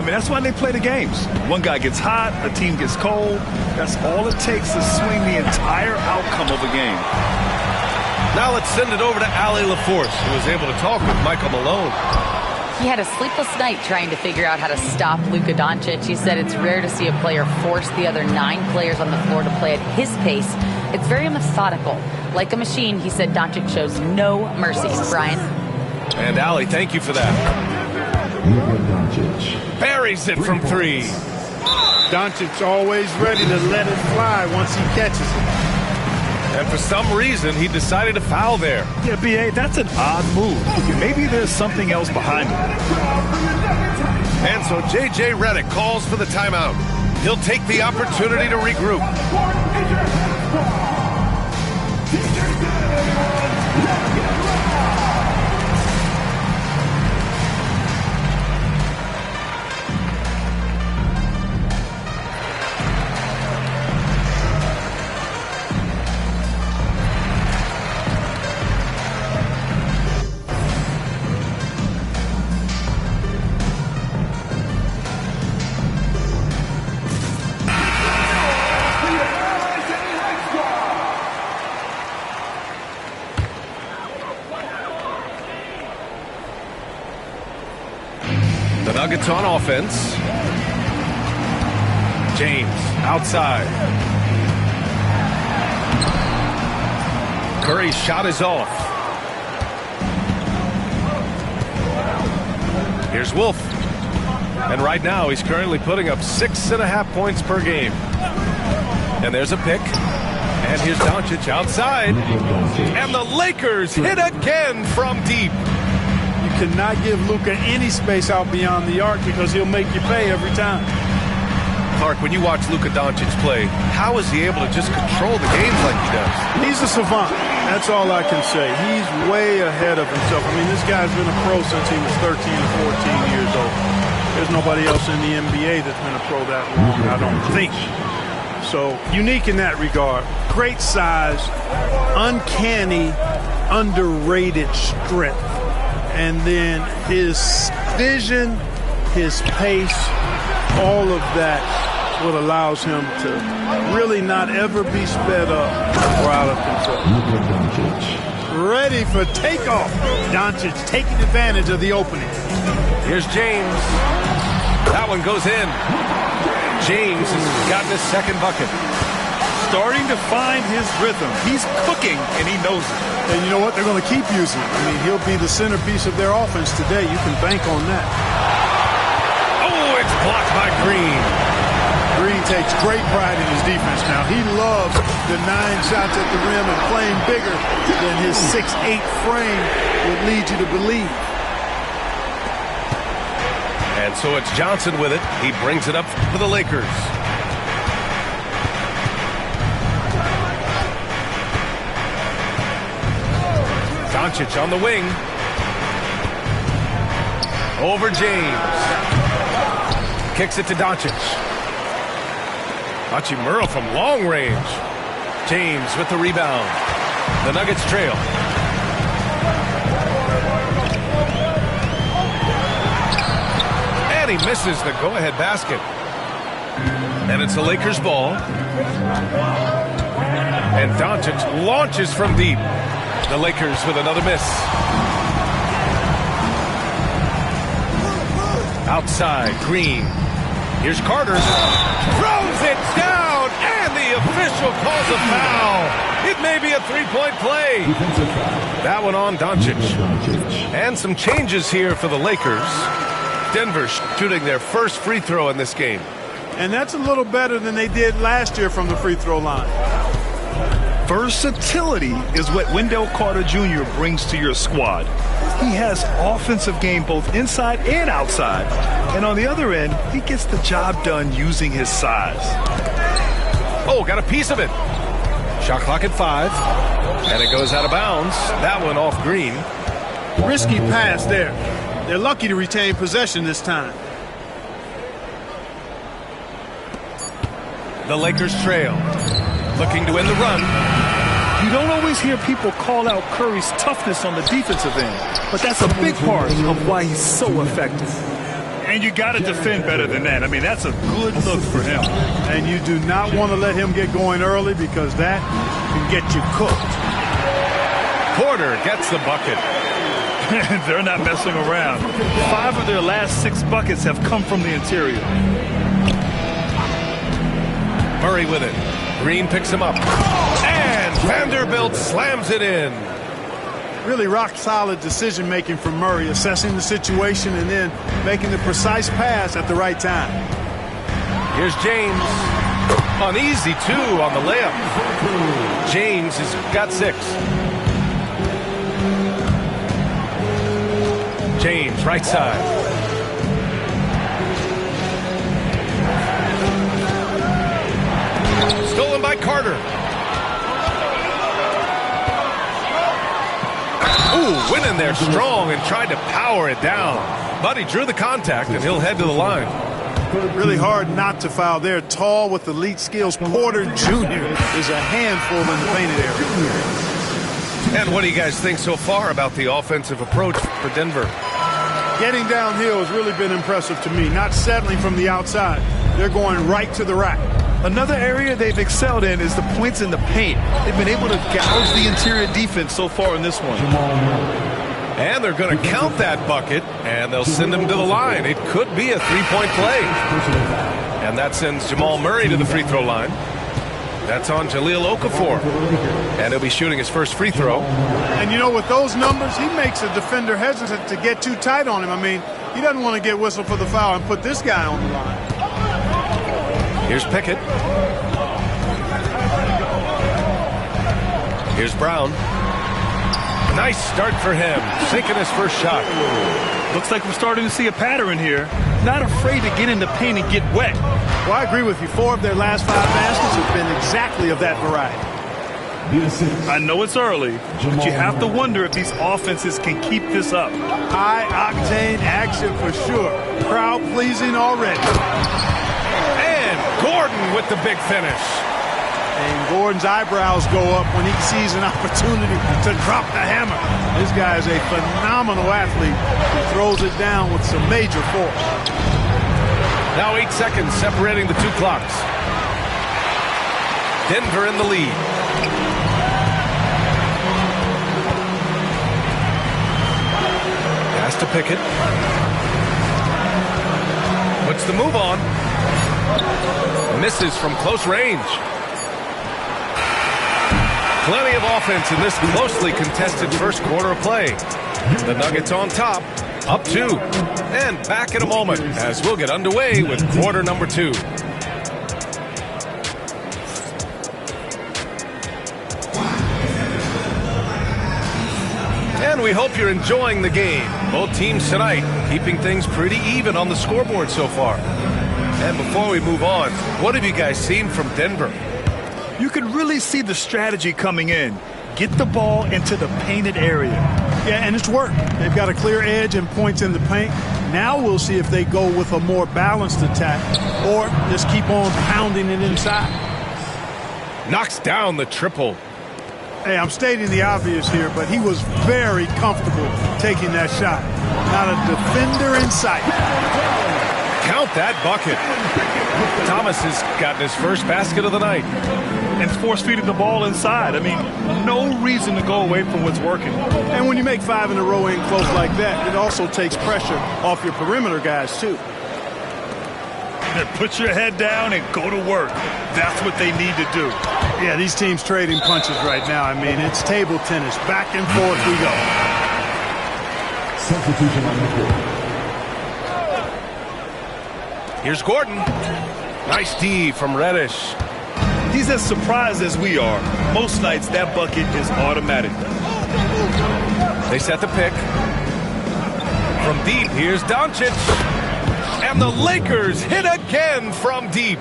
I mean, that's why they play the games. One guy gets hot, the team gets cold. That's all it takes to swing the entire outcome of a game. Now let's send it over to Allie LaForce, who was able to talk with Michael Malone. He had a sleepless night trying to figure out how to stop Luka Doncic. He said it's rare to see a player force the other 9 players on the floor to play at his pace. It's very methodical. Like a machine, he said Doncic shows no mercy. Brian? And Allie, thank you for that. Luka Doncic buries it from 3. Doncic always ready to let it fly once he catches it. And for some reason, he decided to foul there. Yeah, B.A., that's an odd move. Maybe there's something else behind it. And so J.J. Redick calls for the timeout. He'll take the opportunity to regroup. Nuggets on offense. James outside. Curry's shot is off. Here's Wolf. And right now he's currently putting up 6.5 points per game. And there's a pick. And here's Doncic outside. And the Lakers hit again from deep. Cannot give Luka any space out beyond the arc because he'll make you pay every time. Clark, when you watch Luka Doncic play, how is he able to just control the games like he does? He's a savant. That's all I can say. He's way ahead of himself. I mean, this guy's been a pro since he was 13 or 14 years old. There's nobody else in the NBA that's been a pro that long, I don't think. So, unique in that regard. Great size, uncanny, underrated strength. And then his vision, his pace, all of that is what allows him to really not ever be sped up or out of control. Ready for takeoff. Doncic taking advantage of the opening. Here's James. That one goes in. James has gotten his second bucket. Starting to find his rhythm. He's cooking, and he knows it. And you know what? They're going to keep using it. I mean, he'll be the centerpiece of their offense today. You can bank on that. Oh, it's blocked by Green. Green takes great pride in his defense now. He loves the 9 shots at the rim and playing bigger than his 6'8" frame would lead you to believe. And so it's Johnson with it. He brings it up for the Lakers. Doncic on the wing. Over James. Kicks it to Doncic. Hachimura from long range. James with the rebound. The Nuggets trail. And he misses the go-ahead basket. And it's the Lakers' ball. And Doncic launches from deep. The Lakers with another miss. Outside, Green. Here's Carter. Throws it down, and the official calls a foul. It may be a three-point play. That one on Doncic. And some changes here for the Lakers. Denver shooting their first free throw in this game. And that's a little better than they did last year from the free throw line. Versatility is what Wendell Carter Jr. brings to your squad. He has offensive game both inside and outside. And on the other end, he gets the job done using his size. Oh, got a piece of it. Shot clock at 5. And it goes out of bounds. That one off Green. Risky pass there. They're lucky to retain possession this time. The Lakers trail. Looking to win the run. You don't always hear people call out Curry's toughness on the defensive end, but that's a big part of why he's so effective. And you got to defend better than that. I mean, that's a good look for him. And you do not want to let him get going early because that can get you cooked. Porter gets the bucket. They're not messing around. 5 of their last 6 buckets have come from the interior. Murray with it. Green picks him up. And Vanderbilt slams it in. Really rock-solid decision-making from Murray, assessing the situation and then making the precise pass at the right time. Here's James. An easy 2 on the layup. James has got 6. James, right side. Stolen by Carter. Ooh, went in there strong and tried to power it down. But he drew the contact, and he'll head to the line. Really hard not to foul there. Tall with elite skills. Porter Jr. is a handful in the painted area. And what do you guys think so far about the offensive approach for Denver? Getting downhill has really been impressive to me. Not settling from the outside. They're going right to the rack. Another area they've excelled in is the points in the paint. They've been able to gouge the interior defense so far in this one. And they're going to count that bucket, and they'll send him to the line. It could be a 3-point play. And that sends Jamal Murray to the free throw line. That's on Jahlil Okafor. And he'll be shooting his first free throw. And, you know, with those numbers, he makes a defender hesitant to get too tight on him. I mean, he doesn't want to get whistled for the foul and put this guy on the line. Here's Pickett. Here's Brown. Nice start for him, sinking his first shot. Looks like we're starting to see a pattern here. Not afraid to get in the paint and get wet. Well, I agree with you. 4 of their last 5 baskets have been exactly of that variety. I know it's early, but you have to wonder if these offenses can keep this up. High-octane action for sure. Crowd-pleasing already. And Gordon with the big finish. And Gordon's eyebrows go up when he sees an opportunity to drop the hammer. This guy is a phenomenal athlete who throws it down with some major force. Now 8 seconds separating the 2 clocks. Denver in the lead. Pass to Pickett. Puts the move on. Misses from close range. Plenty of offense in this closely contested first quarter of play. The Nuggets on top, up 2. And back in a moment as we'll get underway with quarter number 2. And we hope you're enjoying the game. Both teams tonight keeping things pretty even on the scoreboard so far. And before we move on, what have you guys seen from Denver? You can really see the strategy coming in. Get the ball into the painted area. Yeah, and it's worked. They've got a clear edge and points in the paint. Now we'll see if they go with a more balanced attack or just keep on pounding it inside. Knocks down the triple. Hey, I'm stating the obvious here, but he was very comfortable taking that shot. Not a defender in sight. Count that bucket. Thomas has gotten his first basket of the night. And force-feeding the ball inside. I mean, no reason to go away from what's working. And when you make 5 in a row in close like that, it also takes pressure off your perimeter guys, too. Put your head down and go to work. That's what they need to do. Yeah, these teams trading punches right now. I mean, it's table tennis. Back and forth we go. Substitution on the court. Here's Gordon. Nice D from Reddish. He's as surprised as we are. Most nights, that bucket is automatic. They set the pick. From deep, here's Doncic. And the Lakers hit again from deep.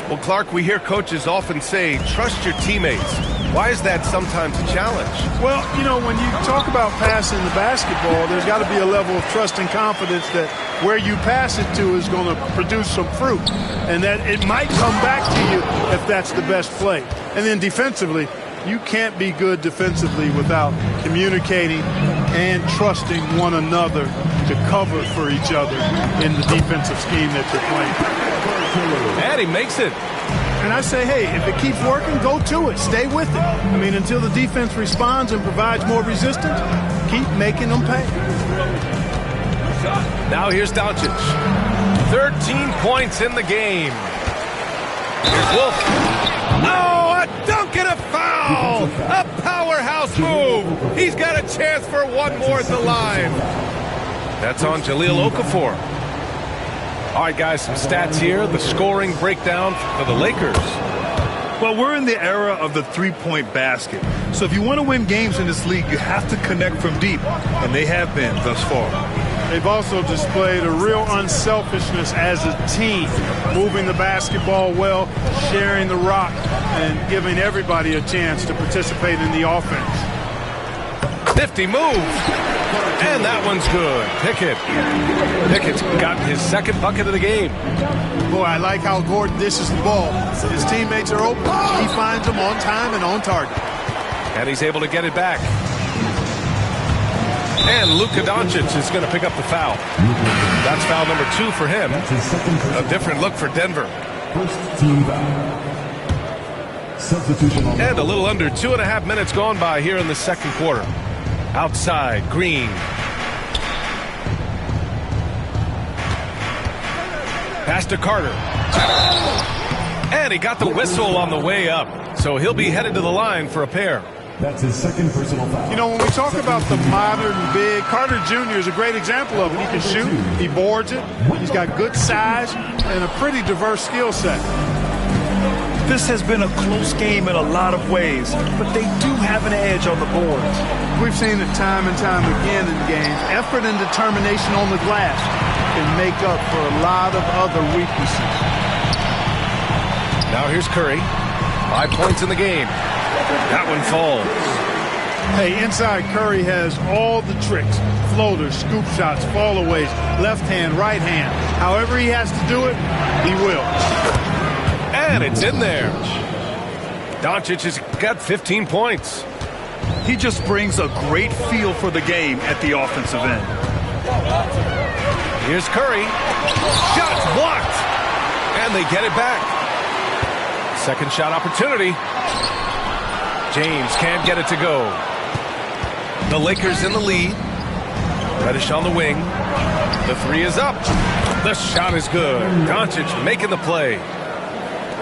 Well, Clark, we hear coaches often say, trust your teammates. Why is that sometimes a challenge? Well, you know, when you talk about passing the basketball, there's got to be a level of trust and confidence that where you pass it to is going to produce some fruit, and that it might come back to you if that's the best play. And then defensively, you can't be good defensively without communicating and trusting one another to cover for each other in the defensive scheme that you're playing. And he makes it. And I say, hey, if it keeps working, go to it. Stay with it. I mean, until the defense responds and provides more resistance, keep making them pay. Now here's Doncic. 13 points in the game. Here's Wolf. Oh, a dunk and a foul! A powerhouse move. He's got a chance for one more at the line. That's on Jahlil Okafor. All right, guys, some stats here. The scoring breakdown for the Lakers. Well, we're in the era of the three-point basket. So if you want to win games in this league, you have to connect from deep, and they have been thus far. They've also displayed a real unselfishness as a team, moving the basketball well, sharing the rock, and giving everybody a chance to participate in the offense. 50 move. And that one's good. Pickett's got his second bucket of the game. Boy, I like how Gordon dishes the ball. His teammates are open. He finds them on time and on target. And he's able to get it back. And Luka Doncic is going to pick up the foul. That's foul number 2 for him. A different look for Denver. First team foul. Substitution. And a little under 2.5 minutes gone by here in the second quarter. Outside, Green. Pass to Carter. And he got the whistle on the way up. So he'll be headed to the line for a pair. That's his second personal foul. You know, when we talk about the modern big, Carter Jr. is a great example of it. He can shoot, he boards it, he's got good size, and a pretty diverse skill set. This has been a close game in a lot of ways, but they do have an edge on the boards. We've seen it time and time again in games. Effort and determination on the glass can make up for a lot of other weaknesses. Now here's Curry. 5 points in the game. That one falls. Hey, inside Curry has all the tricks. Floaters, scoop shots, fallaways, left hand, right hand. However he has to do it, he will. And it's in there. Doncic has got 15 points. He just brings a great feel for the game at the offensive end. Here's Curry. Shots blocked. And they get it back. Second shot opportunity. James can't get it to go. The Lakers in the lead. Reddish on the wing. The three is up. The shot is good. Doncic making the play.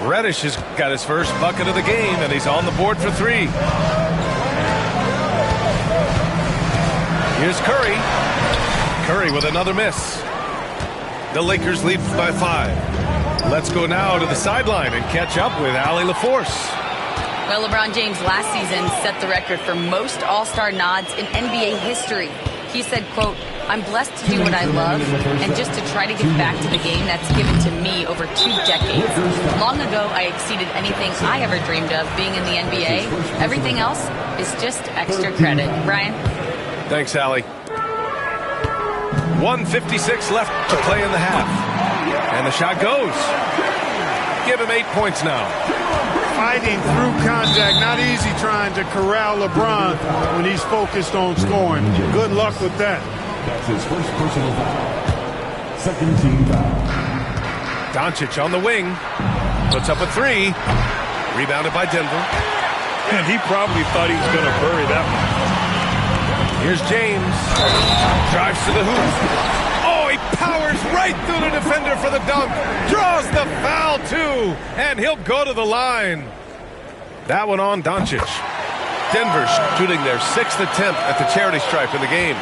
Reddish has got his first bucket of the game, and he's on the board for 3. Here's Curry. Curry with another miss. The Lakers lead by 5. Let's go now to the sideline and catch up with Allie LaForce. Well, LeBron James last season set the record for most All-Star nods in NBA history. He said, quote, "I'm blessed to do what I love and just to try to give back to the game that's given to me over 2 decades. Long ago, I exceeded anything I ever dreamed of being in the NBA. Everything else is just extra credit." Brian? Thanks, Allie. 1:56 left to play in the half. And the shot goes. Give him 8 points now. Fighting through contact, not easy trying to corral LeBron when he's focused on scoring. Good luck with that. That's his first personal foul. Second team foul. Doncic on the wing. Puts up a 3. Rebounded by Denver. And he probably thought he was going to bury that one. Here's James. Drives to the hoop. Oh, he powers right through the defender for the dunk. Draws the foul, too. And he'll go to the line. That one on Doncic. Denver shooting their 6th attempt at the charity stripe in the game.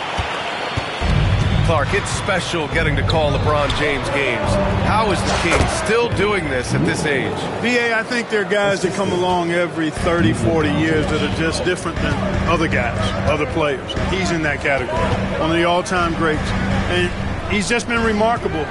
Clark, it's special getting to call LeBron James games. How is the King still doing this at this age? BA, I think there are guys that come along every 30, 40 years that are just different than other guys, other players. He's in that category. One of the all-time greats. And he's just been remarkable.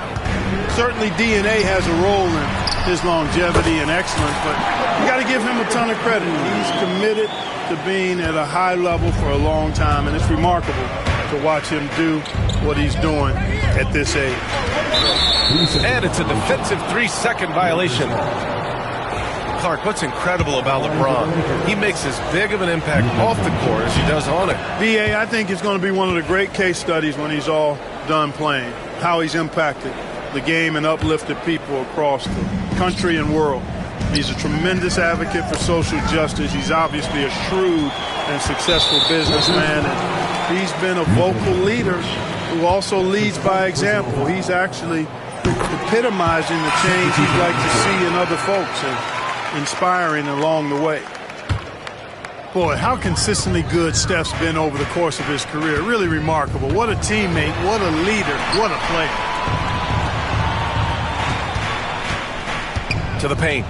Certainly DNA has a role in his longevity and excellence, but you got to give him a ton of credit. He's committed to being at a high level for a long time, and it's remarkable to watch him do what he's doing at this age. And it's a defensive 3-second violation. Clark, what's incredible about LeBron, he makes as big of an impact off the court as he does on it. BA, I think it's going to be one of the great case studies when he's all done playing, how he's impacted the game and uplifted people across the country and world. He's a tremendous advocate for social justice. He's obviously a shrewd and successful businessman, and he's been a vocal leader who also leads by example. He's actually epitomizing the change he'd like to see in other folks and inspiring along the way. Boy, how consistently good Steph's been over the course of his career. Really remarkable. What a teammate, what a leader, what a player. To the paint.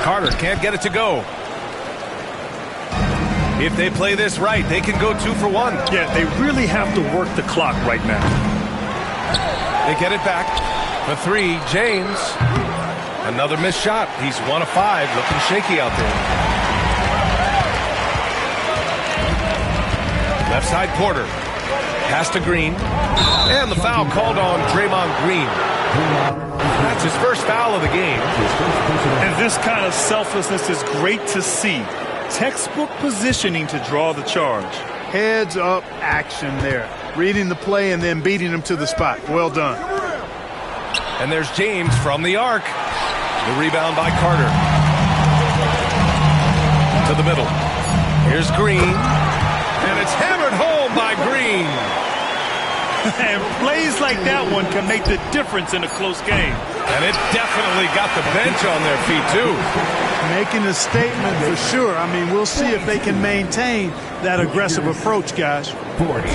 Carter can't get it to go. If they play this right, they can go 2 for 1. Yeah, they really have to work the clock right now. They get it back. The 3, James. Another missed shot. He's 1 of 5, looking shaky out there. Left side, Porter. Pass to Green. And the foul called on Draymond Green. That's his first foul of the game. And this kind of selflessness is great to see. Textbook positioning to draw the charge. Heads up action there. Reading the play and then beating him to the spot. Well done. And there's James from the arc. The rebound by Carter. To the middle. Here's Green. And it's hammered home by Green. And plays like that one can make the difference in a close game. And it definitely got the bench on their feet, too. Making a statement for sure. I mean, we'll see if they can maintain that aggressive approach, guys. 40.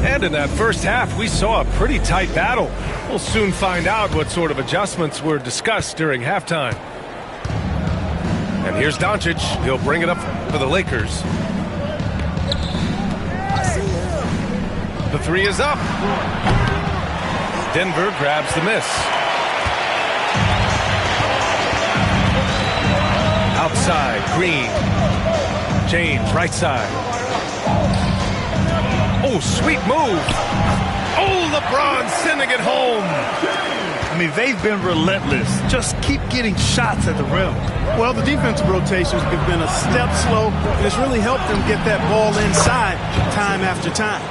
And in that first half, we saw a pretty tight battle. We'll soon find out what sort of adjustments were discussed during halftime. And here's Doncic. He'll bring it up for the Lakers. The 3 is up. Denver grabs the miss. Outside, Green. James, right side. Oh, sweet move. Oh, LeBron sending it home. I mean, they've been relentless. Just keep getting shots at the rim. Well, the defensive rotations have been a step slow, and it's really helped them get that ball inside time after time.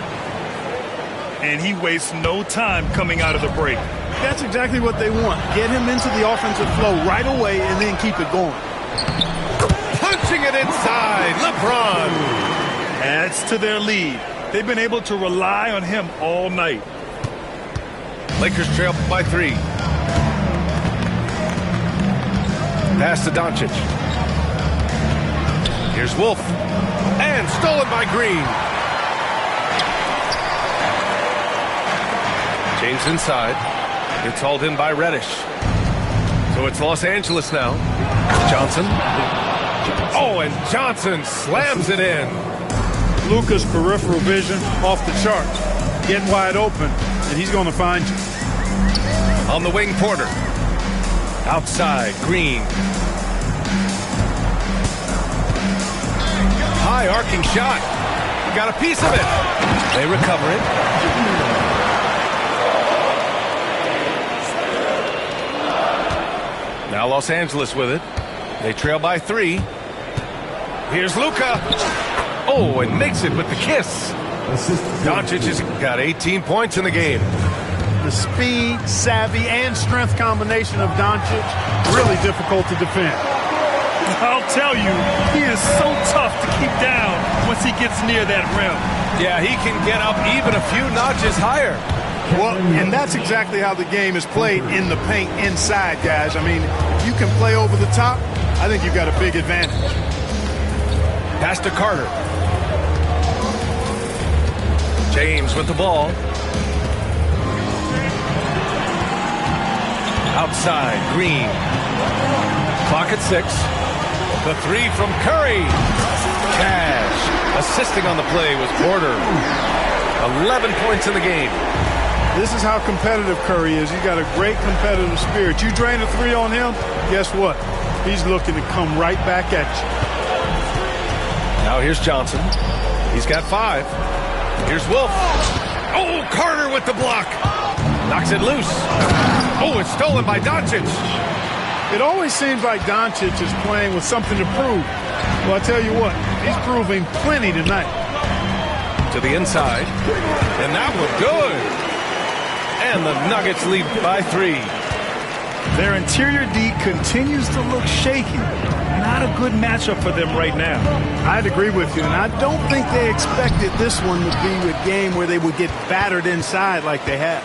And he wastes no time coming out of the break. That's exactly what they want. Get him into the offensive flow right away and then keep it going. Punching it inside, LeBron. Adds to their lead. They've been able to rely on him all night. Lakers trail by 3. Pass to Doncic. Here's Wolf. And stolen by Green. James inside. It's hauled in by Reddish. So it's Los Angeles now. Johnson. Oh, and Johnson slams it in. Luka's peripheral vision off the chart. Get wide open, and he's going to find you. On the wing, Porter. Outside, Green. High arcing shot. Got a piece of it. They recover it. Now Los Angeles with it. They trail by 3. Here's Luka. Oh, and makes it with the kiss. Doncic has got 18 points in the game. The speed, savvy, and strength combination of Doncic, really difficult to defend. I'll tell you, he is so tough to keep down once he gets near that rim. Yeah, he can get up even a few notches higher. Well, and that's exactly how the game is played in the paint inside, guys. I mean, if you can play over the top, I think you've got a big advantage. Pass to Carter. James with the ball. Outside, Green. Clock at 6. The 3 from Curry. Cash. Assisting on the play was Porter. 11 points in the game. This is how competitive Curry is. He's got a great competitive spirit. You drain a 3 on him, guess what? He's looking to come right back at you. Now here's Johnson. He's got 5. Here's Wolf. Oh, Carter with the block. Knocks it loose. Oh, it's stolen by Doncic. It always seems like Doncic is playing with something to prove. Well, I tell you what, he's proving plenty tonight. To the inside. And that one good. And the Nuggets lead by 3. Their interior D continues to look shaky. Not a good matchup for them right now. I'd agree with you, and I don't think they expected this one to be a game where they would get battered inside like they have.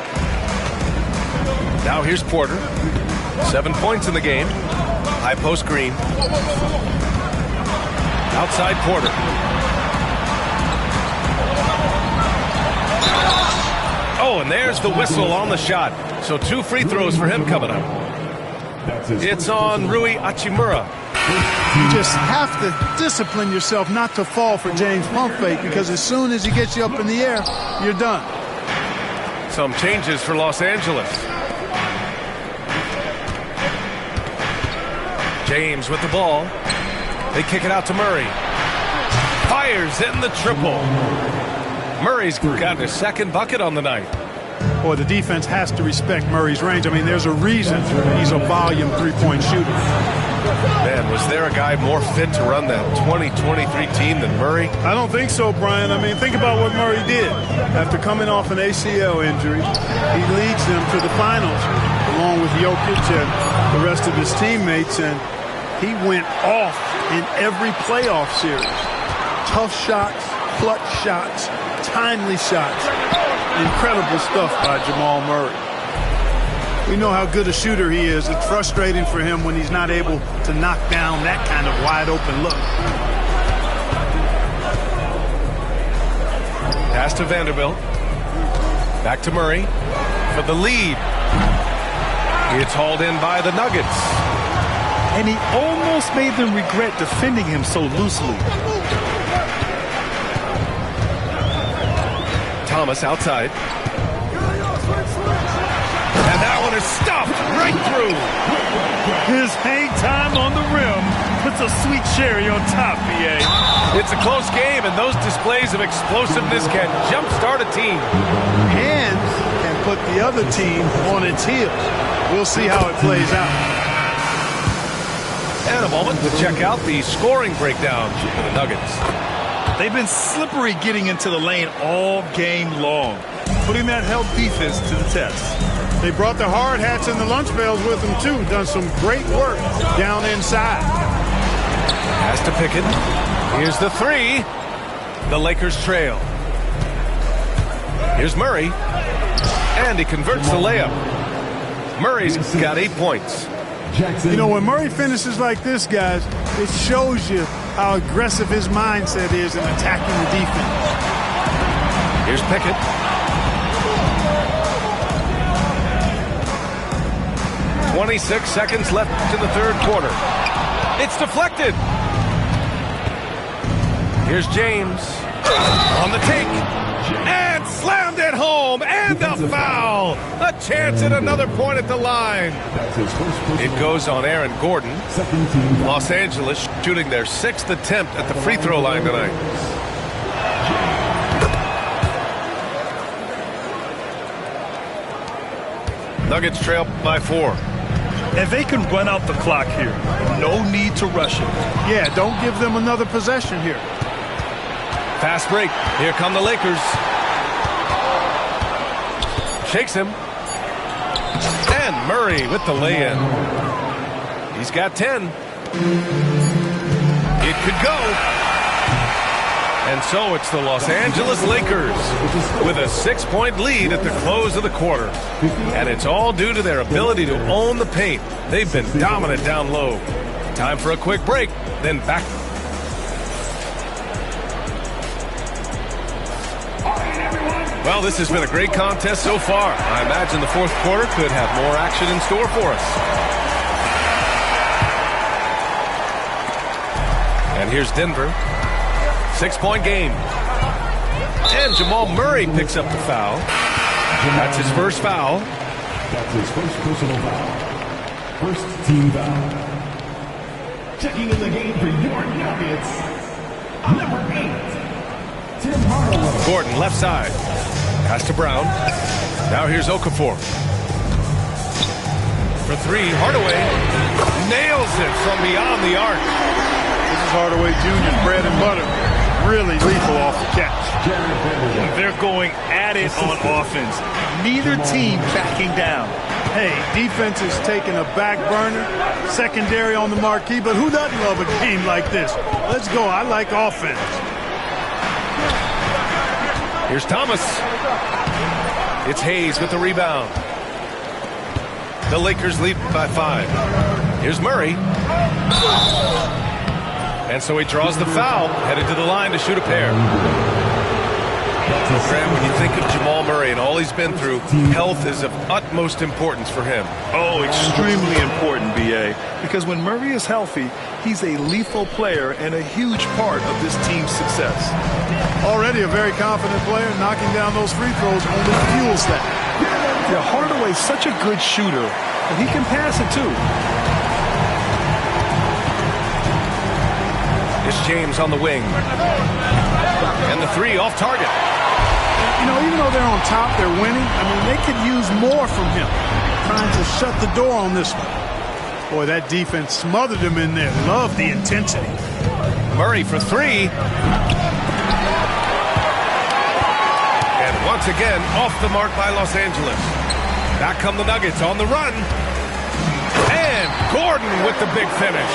Now here's Porter. 7 points in the game. High post Green. Outside Porter. Oh, and there's the whistle on the shot. So 2 free throws for him coming up. It's on Rui Hachimura. You just have to discipline yourself not to fall for James pump fake, because as soon as he gets you up in the air, you're done. Some changes for Los Angeles. James with the ball. They kick it out to Murray. Fires in the triple. Murray's got his 2nd bucket on the night. Boy, the defense has to respect Murray's range. I mean, there's a reason he's a volume three-point shooter. Man, was there a guy more fit to run that 2023 team than Murray? I don't think so, Brian. I mean, think about what Murray did. After coming off an ACL injury, he leads them to the finals, along with Jokic and the rest of his teammates, and he went off in every playoff series. Tough shots, clutch shots, timely shots. Incredible stuff by Jamal Murray. We know how good a shooter he is. It's frustrating for him when he's not able to knock down that kind of wide open look. Pass to Vanderbilt. Back to Murray for the lead. It's hauled in by the Nuggets. And he almost made them regret defending him so loosely. Thomas outside. And that one is stuffed right through. His hang time on the rim puts a sweet cherry on top, BA. It's a close game, and those displays of explosiveness can jumpstart a team. And can put the other team on its heels. We'll see how it plays out. And a moment to check out the scoring breakdown for the Nuggets. They've been slippery getting into the lane all game long, putting that help defense to the test. They brought the hard hats and the lunch bells with them, too. Done some great work down inside. Pass to Pickett. Here's the 3. The Lakers trail. Here's Murray. And he converts the layup. Murray's got 8 points. You know, when Murray finishes like this, guys, it shows you how aggressive his mindset is in attacking the defense. Here's Pickett. .26 seconds left in the 3rd quarter. It's deflected. Here's James on the take. And slammed it home. And a foul. A chance at another point at the line. It goes on Aaron Gordon. Los Angeles shooting their 6th attempt at the free throw line tonight. Nuggets trail by 4. And they can run out the clock here. No need to rush it. Yeah, don't give them another possession here. Fast break. Here come the Lakers. Shakes him. And Murray with the lay-in. He's got 10. It could go. And so it's the Los Angeles Lakers with a 6-point lead at the close of the quarter. And it's all due to their ability to own the paint. They've been dominant down low. Time for a quick break, then back. Well, this has been a great contest so far. I imagine the 4th quarter could have more action in store for us. And here's Denver. 6-point game. And Jamal Murray picks up the foul. That's his first foul. That's his first personal foul. First team foul. Checking in the game for your Nuggets. Number 8, Tim Hardaway. Gordon left side. Pass to Brown. Now here's Okafor. For 3, Hardaway nails it from beyond the arc. This is Hardaway Jr.'s bread and butter. really lethal off the catch. They're going at it on offense. Neither team backing down. Hey, defense is taking a back burner, secondary on the marquee, but who doesn't love a game like this? Let's go. I like offense. Here's Thomas. It's Hayes with the rebound. The Lakers lead by 5. Here's Murray. And so he draws the foul, headed to the line to shoot a pair. Graham, when you think of Jamal Murray and all he's been through, health is of utmost importance for him. Oh, extremely important, B.A., because when Murray is healthy, he's a lethal player and a huge part of this team's success. Already a very confident player, knocking down those free throws only fuels that. Yeah, Hardaway's such a good shooter, but he can pass it too. It's James on the wing. And the 3 off target. You know, even though they're on top, they're winning. I mean, they could use more from him. Trying to shut the door on this one. Boy, that defense smothered him in there. Love the intensity. Murray for 3. And once again, off the mark by Los Angeles. Back come the Nuggets on the run. And Gordon with the big finish.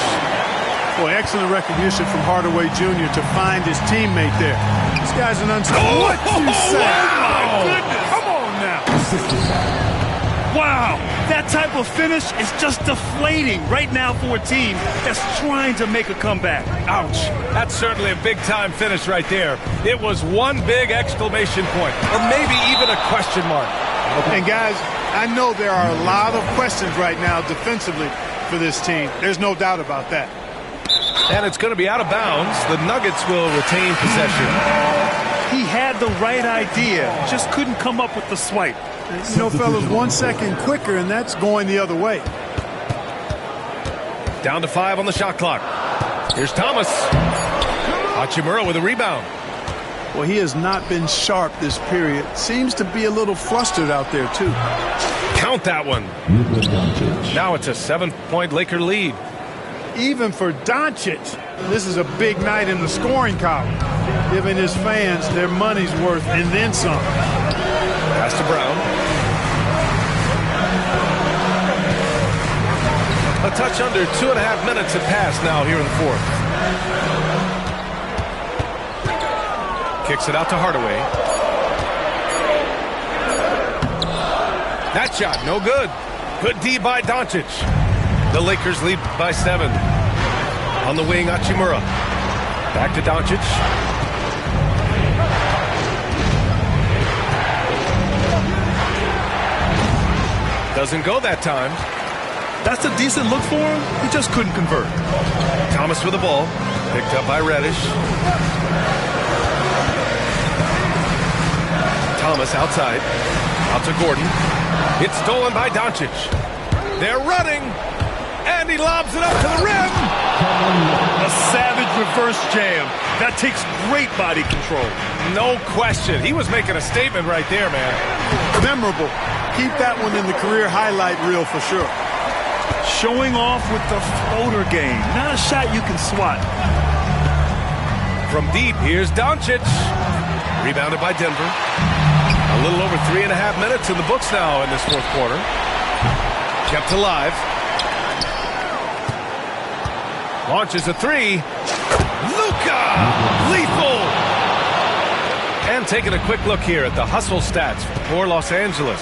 Boy, excellent recognition from Hardaway Jr. to find his teammate there. This guy's an unstoppable. What you say? Wow. My goodness. Come on now. Wow. That type of finish is just deflating right now for a team that's trying to make a comeback. Ouch. That's certainly a big-time finish right there. It was one big exclamation point, or maybe even a question mark. And, guys, I know there are a lot of questions right now defensively for this team. There's no doubt about that. And it's going to be out of bounds. The Nuggets will retain possession. He had the right idea, just couldn't come up with the swipe. You know, fellas, 1 second quicker, and that's going the other way. Down to 5 on the shot clock. Here's Thomas. Hachimura with a rebound. Well, he has not been sharp this period. Seems to be a little flustered out there, too. Count that one. Now it's a 7-point Laker lead. Even for Doncic, this is a big night in the scoring column, giving his fans their money's worth and then some. Pass to Brown. A touch under 2.5 minutes have passed now here in the 4th. Kicks it out to Hardaway. That shot, no good. Good D by Doncic. The Lakers lead by 7. On the wing, Hachimura. Back to Doncic. Doesn't go that time. That's a decent look for him. He just couldn't convert. Thomas with the ball. Picked up by Reddish. Thomas outside. Out to Gordon. It's stolen by Doncic. They're running. And he lobs it up to the rim. A savage reverse jam. That takes great body control. No question. He was making a statement right there, man. Memorable. Keep that one in the career highlight reel for sure. Showing off with the floater game. Not a shot you can swat. From deep, here's Doncic. Rebounded by Denver. A little over 3.5 minutes in the books now in this 4th quarter. Kept alive. Launches a 3. Luka! Lethal! And taking a quick look here at the hustle stats for Los Angeles.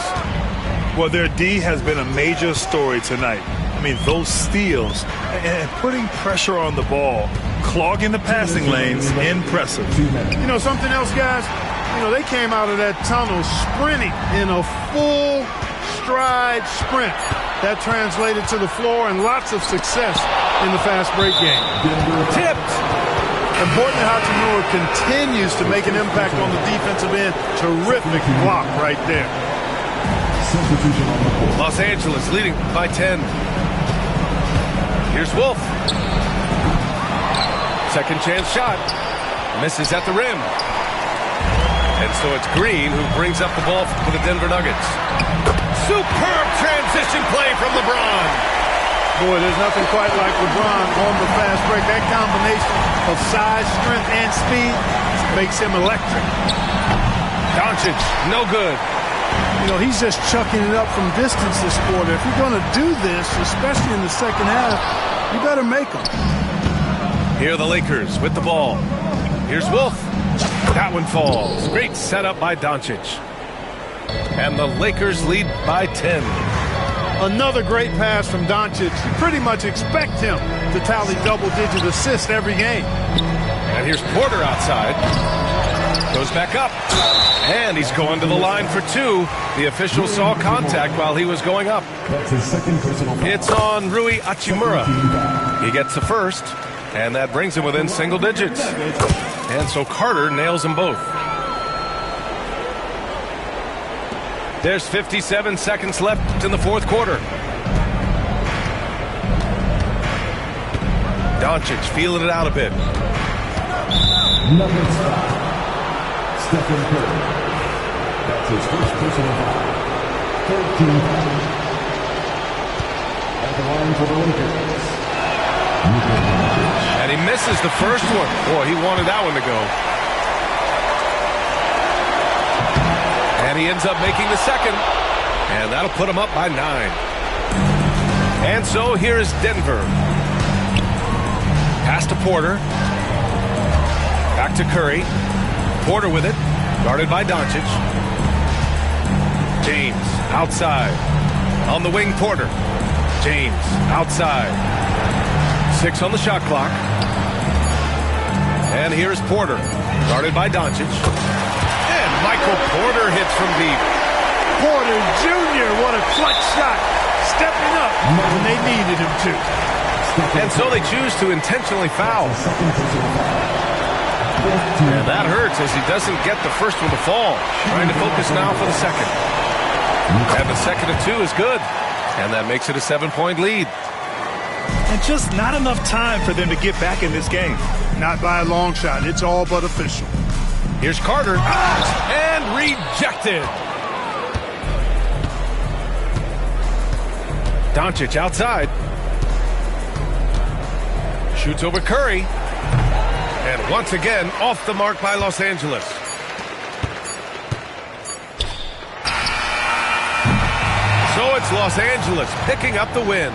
Well, their D has been a major story tonight. I mean, those steals and putting pressure on the ball, clogging the passing lanes, impressive. You know, something else, guys? You know, they came out of that tunnel sprinting in a full stride sprint. That translated to the floor and lots of success in the fast break game. Tipped. Important that Hachimura continues to make an impact on the defensive end. Terrific block right there. Los Angeles leading by 10. Here's Wolf. Second chance shot. Misses at the rim. And so it's Green who brings up the ball for the Denver Nuggets. Superb transition play from LeBron. Boy, there's nothing quite like LeBron on the fast break. That combination of size, strength, and speed makes him electric. Doncic, no good. You know, he's just chucking it up from distance this quarter. If you're going to do this, especially in the second half, you better make them. Here are the Lakers with the ball. Here's Wolf. That one falls. Great setup by Doncic. And the Lakers lead by 10. Another great pass from Doncic. You pretty much expect him to tally double-digit assists every game. And here's Porter outside. Goes back up. And he's going to the line for two. The official saw contact while he was going up. That's his second personal foul. It's on Rui Hachimura. He gets the first, and that brings him within single digits. And so Carter nails them both. There's 57 seconds left in the fourth quarter. Doncic feeling it out a bit. Number 5, Stephen Curry. That's his first personal foul. 13 fouls. At the line for the Lakers. And he misses the first one. Boy, he wanted that one to go. And he ends up making the second. And that'll put him up by 9. And so here's Denver. Pass to Porter. Back to Curry. Porter with it. Guarded by Doncic. James outside. On the wing, Porter. James outside. 6 on the shot clock. And here's Porter. Guarded by Doncic. And Michael Porter hits from deep. Porter Jr., what a clutch shot. Stepping up when they needed him to. And so they choose to intentionally foul. And that hurts as he doesn't get the first one to fall. Trying to focus now for the second. And the second of 2 is good. And that makes it a 7-point lead. And just not enough time for them to get back in this game. Not by a long shot. It's all but official. Here's Carter. And rejected. Doncic outside. Shoots over Curry. And once again, off the mark by Los Angeles. So it's Los Angeles picking up the win.